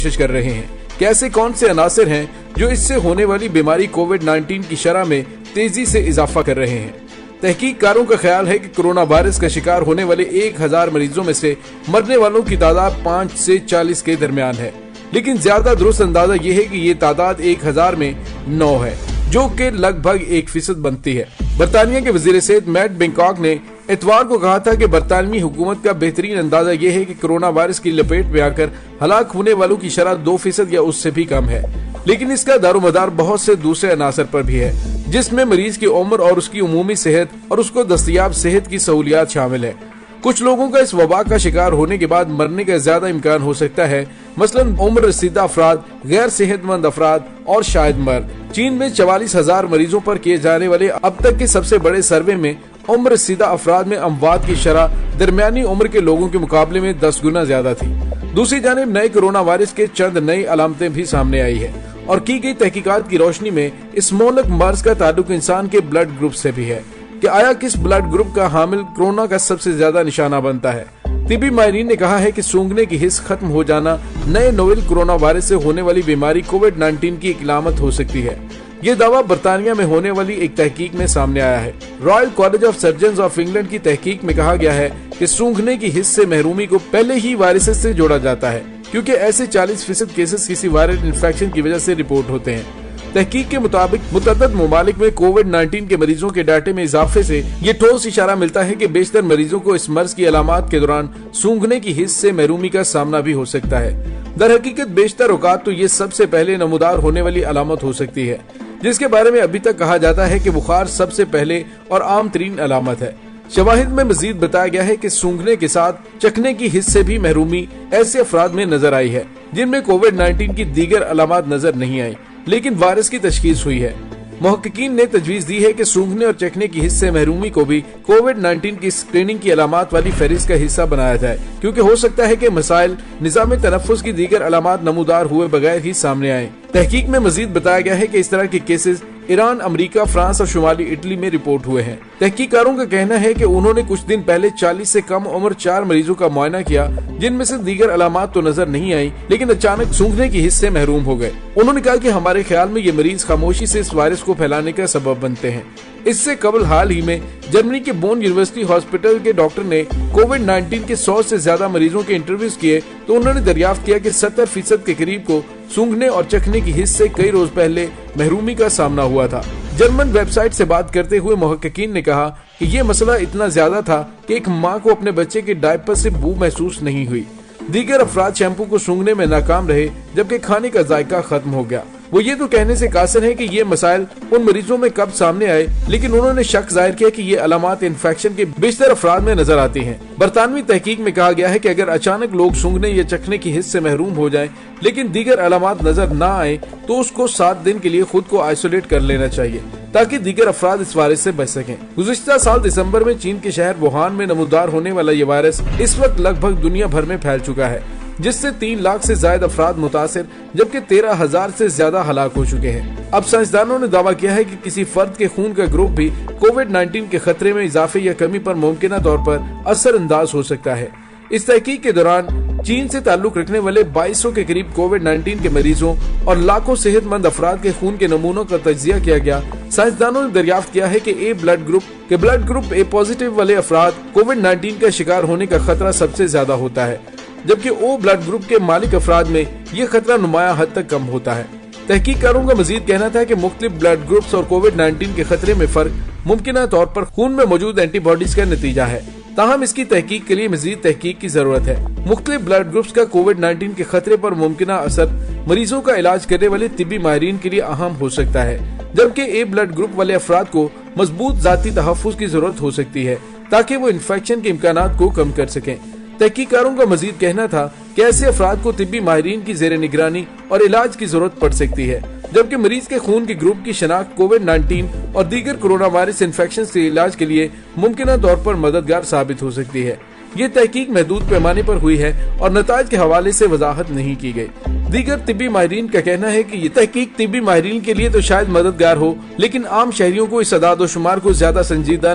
कोशिश कर रहे हैं कि ऐसे कौन से अनासर हैं जो इससे होने वाली बीमारी कोविड-19 की शरह में तेजी से इजाफा कर रहे हैं। तहकीककारों का ख्याल है कि कोरोना वायरस का शिकार होने वाले 1000 मरीजों में से मरने वालों की तादाद 5 से 40 के दरमियान है, लेकिन ज्यादा दुरुस्त अंदाजा ये है कि ये तादाद 1000 में 9 है, जो कि लगभग 1% बनती है। बरतानिया के वजीर सेहत मैट हैनकॉक ने इतवार को कहा था कि बरतानवी हुकूमत का बेहतरीन अंदाजा ये है कि कोरोना वायरस की लपेट में आकर हलाक होने वालों की शरह 2% या उससे भी कम है, लेकिन इसका दारोमदार बहुत से दूसरे अनासर पर भी है, जिसमें मरीज की उम्र और उसकी उमूमी सेहत और उसको दस्तयाब सेहत की सहूलियात शामिल है। कुछ लोगों का इस वबा का शिकार होने के बाद मरने का ज्यादा इम्कान हो सकता है, मसलन उम्र रसीदा अफराद, गैर सेहतमंद अफराद और शायद मर्द। चीन में 44,000 मरीजों पर किए जाने वाले अब तक के सबसे बड़े सर्वे में उम्र रसीदा अफराद में अमवात की शरह दरमियानी उम्र के लोगों के मुकाबले में 10 गुना ज्यादा थी। दूसरी जानिब नए कोरोना वायरस के चंद नई अलामतें भी सामने आई है और की गई तहकीकात की रोशनी में इस मोहलक मर्ज का ताल्लुक इंसान के ब्लड ग्रुप से भी है कि आया किस ब्लड ग्रुप का हामिल कोरोना का सबसे ज्यादा निशाना बनता है। तिबी माहिरीन ने कहा है कि सूंघने की हिस्स खत्म हो जाना नए नोवेल कोरोना वायरस से होने वाली बीमारी कोविड-19 की एक इलामत हो सकती है। ये दावा बरतानिया में होने वाली एक तहकीक में सामने आया है। Royal college of surgeons of England की तहकीक में कहा गया है कि सूंघने की हिस्स से महरूमी को पहले ही वायरस से जोड़ा जाता है, क्योंकि ऐसे 40% केसेस किसी वायरल इन्फेक्शन की वजह से रिपोर्ट होते हैं। तहकीक के मुताबिक मुतअद्दिद ममालिक में कोविड-19 के मरीजों के डाटे में इजाफे से ये ठोस इशारा मिलता है कि बेशतर मरीजों को इस मर्ज की अलामात के दौरान सूंघने की हिस्स से महरूमी का सामना भी हो सकता है। दर हकीकत बेशतर औकात तो ये सबसे पहले नमूदार होने वाली अलामत हो सकती है, जिसके बारे में अभी तक कहा जाता है कि बुखार सबसे पहले और आम तरीन अलामत है। शवाहिद में मजीद बताया गया है कि सूंघने के साथ चखने की हिस्स से भी महरूमी ऐसे अफराद में नजर आई है जिनमें कोविड-19 की दीगर अलामत नजर नहीं आई, लेकिन वायरस की तशखीस हुई है। मुहक्किकीन ने तजवीज दी है कि सूंघने और चखने की हिस्से महरूमी को भी कोविड-19 की स्क्रीनिंग की अलामत वाली फहरिस्त का हिस्सा बनाया जाए, क्योंकि हो सकता है कि मसाइल निजाम तनफ्फुस की दीगर अलामत नमूदार हुए बगैर ही सामने आए। तहकीक में मजीद बताया गया है कि इस तरह के केसेस ईरान, अमेरिका, फ्रांस और शुमाली इटली में रिपोर्ट हुए हैं। तहकीकारों का कहना है कि उन्होंने कुछ दिन पहले 40 से कम उम्र 4 मरीजों का मुआयना किया, जिनमें से दीगर अलामत तो नजर नहीं आई, लेकिन अचानक सूंघने की हिस्से महरूम हो गए। उन्होंने कहा कि हमारे ख्याल में ये मरीज खामोशी से इस वायरस को फैलाने का सबब बनते हैं। इससे कबल हाल ही में जर्मनी के बोन यूनिवर्सिटी हॉस्पिटल के डॉक्टर ने कोविड-19 के 100 से ज्यादा मरीजों के इंटरव्यूज किए तो उन्होंने दरियाफ्त किया कि 70% के करीब को सूंघने और चखने की हिस्स से कई रोज पहले महरूमी का सामना हुआ था। जर्मन वेबसाइट से बात करते हुए मुहक्किकीन ने कहा कि ये मसला इतना ज्यादा था कि एक माँ को अपने बच्चे के डायपर से बू महसूस नहीं हुई। दीगर अफराद शैम्पू को सूंघने में नाकाम रहे, जबकि खाने का जायका खत्म हो गया। वो ये तो कहने से कासिर है कि ये मसाइल उन मरीजों में कब सामने आए, लेकिन उन्होंने शक जाहिर किया कि ये अलामत इन्फेक्शन के बेशतर अफराद में नजर आती हैं। बरतानवी तहकीक में कहा गया है कि अगर अचानक लोग सूंघने या चखने की हिस्स से महरूम हो जाएं, लेकिन दीगर अलामत नजर न आए, तो उसको 7 दिन के लिए खुद को आइसोलेट कर लेना चाहिए ताकि दीगर अफराद इस वायरस से बच सकें। गुज़िश्ता साल दिसंबर में चीन के शहर वुहान में नमूदार होने वाला ये वायरस इस वक्त लगभग दुनिया भर में फैल चुका है, जिससे 3 लाख से ज्यादा अफराद मुतासिर, जबकि 13,000 से ज्यादा हलाक हो चुके हैं। अब साइंसदानों ने दावा किया है कि किसी फर्द के खून का ग्रुप भी कोविड-19 के खतरे में इजाफे या कमी पर मुमकिन तौर पर असर अंदाज हो सकता है। इस तहकीक के दौरान चीन से ताल्लुक रखने वाले 2200 के करीब कोविड-19 के मरीजों और लाखों सेहतमंद अफराद के खून के नमूनों का तज्जिया किया गया। साइंसदानों ने दरियाफ्त किया है कि ब्लड ग्रुप ए पॉजिटिव वाले अफराद कोविड-19 का शिकार होने का खतरा सबसे ज्यादा होता है, जबकि ओ ब्लड ग्रुप के मालिक अफराद में ये खतरा नुमाया हद तक कम होता है। तहकीककारों का मजीद कहना था कि मुख्तलिफ ब्लड ग्रुप्स और कोविड-19 के खतरे में फर्क मुमकिन तौर पर खून में मौजूद एंटीबॉडीज का नतीजा है, ताहम इसकी तहकीक के लिए मजीद तहकीक की जरूरत है। मुख्तलिफ ब्लड ग्रुप्स का कोविड-19 के खतरे पर मुमकिन असर मरीजों का इलाज करने वाले तिब्बी माहिरीन के लिए अहम हो सकता है, जबकि ए ब्लड ग्रुप वाले अफराद को मजबूत जाती तहफ्फुज की जरूरत हो सकती है ताकि वो इन्फेक्शन के इम्कानात को कम कर सकें। तहकीकारों का मजीद कहना था कि ऐसे अफराद को तिब्बी माहिरीन की जेर निगरानी और इलाज की जरूरत पड़ सकती है, जबकि मरीज के खून के ग्रुप की शनाख्त कोविड-19 और दीगर कोरोना वायरस इन्फेक्शन के इलाज के लिए मुमकिन तौर पर मददगार साबित हो सकती है। ये तहकीक महदूद पैमाने पर हुई है और नताज के हवाले से वजाहत नहीं की गई। दीगर तिब्बी माहिरीन का कहना है कि ये तहकीक तिब्बी माहिरीन के लिए तो शायद मददगार हो, लेकिन आम शहरियों को इस अदाद शुमार को ज्यादा संजीदा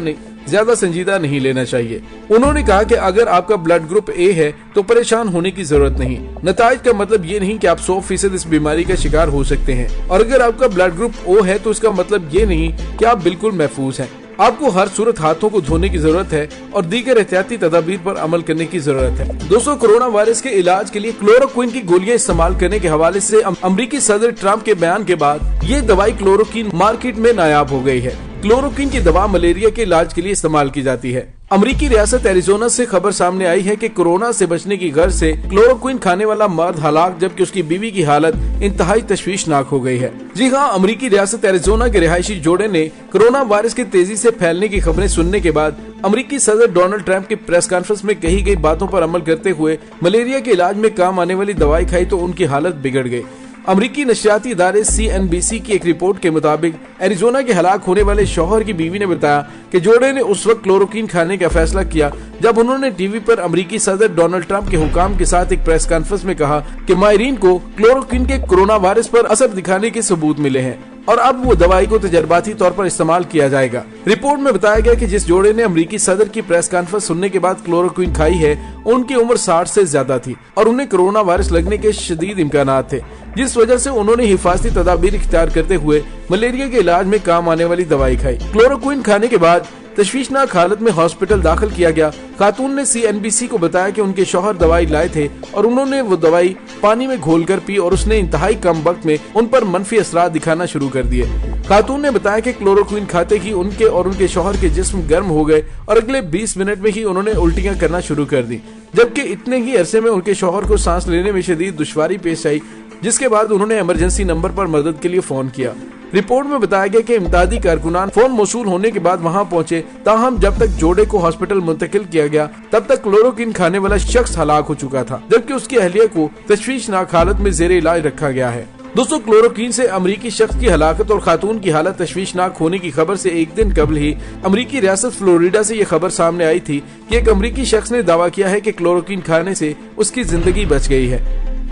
ज्यादा संजीदा नहीं लेना चाहिए। उन्होंने कहा कि अगर आपका ब्लड ग्रुप ए है तो परेशान होने की जरूरत नहीं। नताइज का मतलब ये नहीं कि आप 100% इस बीमारी का शिकार हो सकते हैं, और अगर आपका ब्लड ग्रुप ओ है तो इसका मतलब ये नहीं कि आप बिल्कुल महफूज हैं। आपको हर सूरत हाथों को धोने की जरूरत है और दीगर एहतियाती तदाबीर पर अमल करने की जरूरत है। दोस्तों, कोरोना वायरस के इलाज के लिए क्लोरोक्विन की गोलियां इस्तेमाल करने के हवाले से अमेरिकी सदर ट्रंप के बयान के बाद ये दवाई क्लोरोक्विन मार्केट में नायाब हो गई है। क्लोरोक्विन की दवा मलेरिया के इलाज के लिए इस्तेमाल की जाती है। अमेरिकी रियासत एरिजोना से खबर सामने आई है कि कोरोना से बचने की गर्ज से क्लोरोक्विन खाने वाला मर्द हलाक, जबकि उसकी बीवी की हालत इंतहाई तशवीशनाक हो गई है। जी हाँ, अमेरिकी रियासत एरिजोना के रिहायशी जोड़े ने कोरोना वायरस के तेजी से फैलने की खबरें सुनने के बाद अमेरिकी सदर डोनाल्ड ट्रंप की प्रेस कॉन्फ्रेंस में कही गई बातों पर अमल करते हुए मलेरिया के इलाज में काम आने वाली दवाई खाई तो उनकी हालत बिगड़ गई। अमेरिकी नशरियाती इदारे CNBC की एक रिपोर्ट के मुताबिक एरिजोना के हलाक होने वाले शौहर की बीवी ने बताया कि जोड़े ने उस वक्त क्लोरोक्विन खाने का फैसला किया जब उन्होंने टीवी पर अमेरिकी सदर डोनाल्ड ट्रंप के हुकाम के साथ एक प्रेस कॉन्फ्रेंस में कहा कि माहिरीन को क्लोरोक्विन के कोरोना वायरस पर असर दिखाने के सबूत मिले हैं और अब वो दवाई को तजर्बाती तौर पर इस्तेमाल किया जाएगा। रिपोर्ट में बताया गया कि जिस जोड़े ने अमेरिकी सदर की प्रेस कॉन्फ्रेंस सुनने के बाद क्लोरोक्विन खाई है, उनकी उम्र 60 से ज्यादा थी और उन्हें कोरोना वायरस लगने के शदीद इम्कानात थे, जिस वजह से उन्होंने हिफाजती तदाबीर इख्तियार करते हुए मलेरिया के इलाज में काम आने वाली दवाई खाई। क्लोरोक्विन खाने के बाद तशवीशनाक हालत में हॉस्पिटल दाखिल किया गया। खातून ने CNBC को बताया कि उनके शौहर दवाई लाए थे और उन्होंने वो दवाई पानी में घोलकर पी और उसने इंतहाई कम वक्त में उन पर मनफी असरात दिखाना शुरू कर दिए। खातून ने बताया कि क्लोरोक्विन खाते ही उनके और उनके शौहर के जिस्म गर्म हो गए और अगले 20 मिनट में ही उन्होंने उल्टियां करना शुरू कर दी, जबकि इतने ही अरसे में उनके शौहर को सांस लेने में शदीद दुश्वारी पेश आई, जिसके बाद उन्होंने इमरजेंसी नंबर पर मदद के लिए फोन किया। रिपोर्ट में बताया गया कि इमदादी कारकुनान फोन मौसूल होने के बाद वहां पहुंचे, ताहम जब तक जोड़े को हॉस्पिटल मुंतकिल किया गया तब तक क्लोरोक्विन खाने वाला शख्स हलाक हो चुका था, जबकि उसकी अहलिया को तशवीशनाक हालत में जेर इलाज रखा गया है। दोस्तों, क्लोरोक्विन से अमेरिकी शख्स की हलाकत और खातून की हालत तशवीशनाक होने की खबर से एक दिन कबल ही अमेरिकी रियासत फ्लोरिडा से ये खबर सामने आई थी कि एक अमेरिकी शख्स ने दावा किया है कि क्लोरोक्विन खाने से उसकी जिंदगी बच गई है।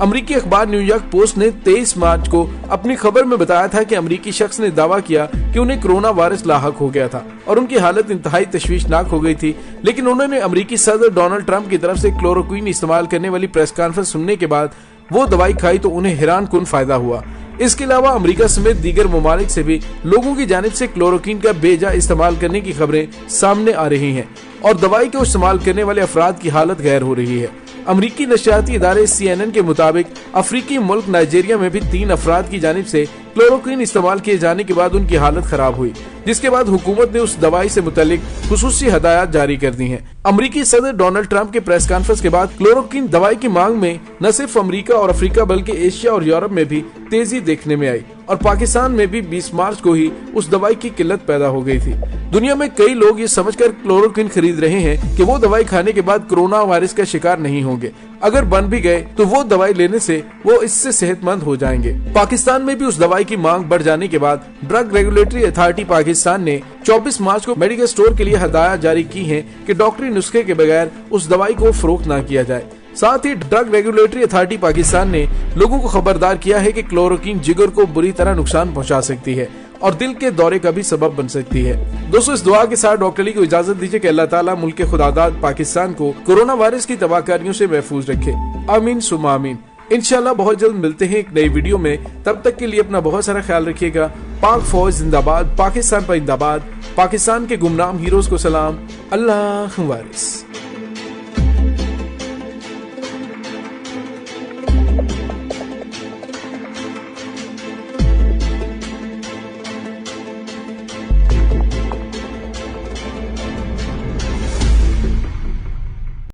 अमेरिकी अखबार न्यूयॉर्क पोस्ट ने 23 मार्च को अपनी खबर में बताया था कि अमेरिकी शख्स ने दावा किया कि उन्हें कोरोना वायरस लाहक हो गया था और उनकी हालत इंतहाई तशवीशनाक हो गई थी, लेकिन उन्होंने अमेरिकी सदर डोनाल्ड ट्रंप की तरफ से क्लोरोक्विन इस्तेमाल करने वाली प्रेस कॉन्फ्रेंस सुनने के बाद वो दवाई खाई तो उन्हें हैरान कुन फायदा हुआ। इसके अलावा अमेरिका समेत दीगर ममालिक से भी लोगों की जानिब से क्लोरोक्विन का बेजा इस्तेमाल करने की खबरें सामने आ रही हैं और दवाई को इस्तेमाल करने वाले अफराद की हालत गैर हो रही है। अमेरिकी नशरियाती इदारे CNN के मुताबिक अफ्रीकी मुल्क नाइजीरिया में भी 3 अफराद की जानिब से क्लोरोक्विन इस्तेमाल किए जाने के बाद उनकी हालत खराब हुई, जिसके बाद हुकूमत ने उस दवाई से मुतालिक खुसूसी हदायत जारी कर दी हैं। अमेरिकी सदर डोनाल्ड ट्रंप के प्रेस कॉन्फ्रेंस के बाद क्लोरोक्विन दवाई की मांग में न सिर्फ अमेरिका और अफ्रीका बल्कि एशिया और यूरोप में भी तेजी देखने में आई और पाकिस्तान में भी 20 मार्च को ही उस दवाई की किल्लत पैदा हो गई थी। दुनिया में कई लोग ये समझकर क्लोरोक्विन खरीद रहे हैं कि वो दवाई खाने के बाद कोरोना वायरस का शिकार नहीं होंगे, अगर बन भी गए तो वो दवाई लेने से वो इससे सेहतमंद हो जाएंगे। पाकिस्तान में भी उस दवाई की मांग बढ़ जाने के बाद ड्रग रेगुलेटरी अथॉरिटी पाकिस्तान ने 24 मार्च को मेडिकल स्टोर के लिए हदायत जारी की है कि डॉक्टरी नुस्खे के बगैर उस दवाई को फरोख्त न किया जाए। साथ ही ड्रग रेगुलेटरी अथॉरिटी पाकिस्तान ने लोगों को खबरदार किया है कि क्लोरोक्विन जिगर को बुरी तरह नुकसान पहुंचा सकती है और दिल के दौरे का भी सबब बन सकती है। दोस्तों, इस दुआ के साथ डॉक्टर अली को इजाजत दीजिए कि अल्लाह ताला मुल्क के खुदादाद पाकिस्तान को कोरोना वायरस की तबाहकारियों से महफूज रखे। आमीन सुम्मा आमीन। इंशाल्लाह बहुत जल्द मिलते हैं एक नई वीडियो में। तब तक के लिए अपना बहुत सारा ख्याल रखिएगा। पाक फौज जिंदाबाद, पाकिस्तान पर जिंदाबाद, पाकिस्तान के गुमनाम हीरोज को सलाम। अल्लाह वारिस।